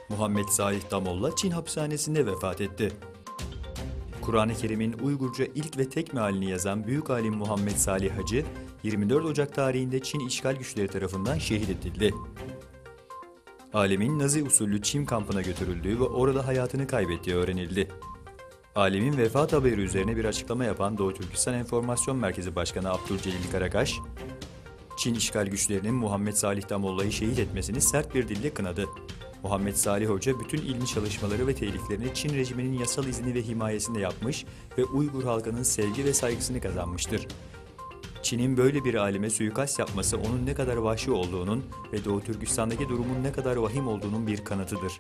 Muhammed Salih Damolla Çin hapishanesinde vefat etti. Kur'an-ı Kerim'in Uygurca ilk ve tek mealini yazan büyük alim Muhammed Salih Hacı, 24 Ocak tarihinde Çin işgal güçleri tarafından şehit edildi. Alemin Nazi usulü Çin kampına götürüldüğü ve orada hayatını kaybettiği öğrenildi. Alemin vefat haberi üzerine bir açıklama yapan Doğu Türkistan Enformasyon Merkezi Başkanı Abdülcelil Karakaş, Çin işgal güçlerinin Muhammed Salih Damolla'yı şehit etmesini sert bir dille kınadı. Muhammed Salih Hoca bütün ilmi çalışmaları ve teliflerini Çin rejiminin yasal izni ve himayesinde yapmış ve Uygur halkının sevgi ve saygısını kazanmıştır. Çin'in böyle bir alime suikast yapması onun ne kadar vahşi olduğunun ve Doğu Türkistan'daki durumun ne kadar vahim olduğunun bir kanıtıdır.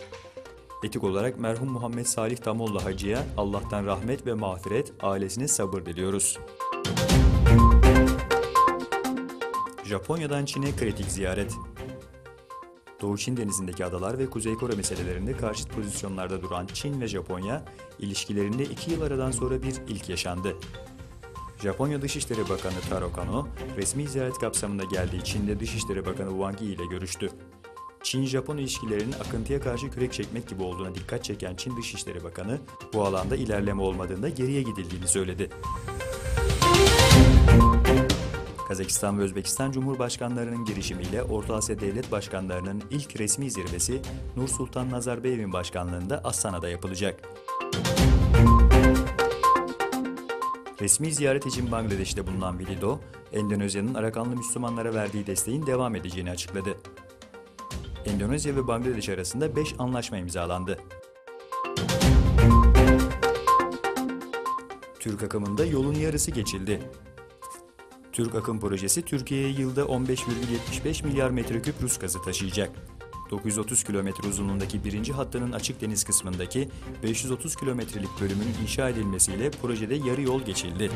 Etik olarak merhum Muhammed Salih Damolla Hacı'ya Allah'tan rahmet ve mağfiret, ailesine sabır diliyoruz. Japonya'dan Çin'e kritik ziyaret. Doğu Çin Denizi'ndeki adalar ve Kuzey Kore meselelerinde karşıt pozisyonlarda duran Çin ve Japonya, ilişkilerinde 2 yıl aradan sonra bir ilk yaşandı. Japonya Dışişleri Bakanı Taro Kono, resmi ziyaret kapsamında geldiği Çin'de Dışişleri Bakanı Wang Yi ile görüştü. Çin-Japon ilişkilerinin akıntıya karşı kürek çekmek gibi olduğuna dikkat çeken Çin Dışişleri Bakanı, bu alanda ilerleme olmadığında geriye gidildiğini söyledi. Kazakistan ve Özbekistan Cumhurbaşkanlarının girişimiyle Orta Asya Devlet Başkanlarının ilk resmi zirvesi Nursultan Nazarbayev'in başkanlığında Astana'da yapılacak. Resmi ziyaret için Bangladeş'te bulunan Widodo, Endonezya'nın Arakanlı Müslümanlara verdiği desteğin devam edeceğini açıkladı. Endonezya ve Bangladeş arasında 5 anlaşma imzalandı. Türk akımında yolun yarısı geçildi. Türk Akım projesi Türkiye'ye yılda 15,75 milyar metreküp Rus gazı taşıyacak. 930 kilometre uzunluğundaki birinci hattının açık deniz kısmındaki 530 kilometrelik bölümünün inşa edilmesiyle projede yarı yol geçildi.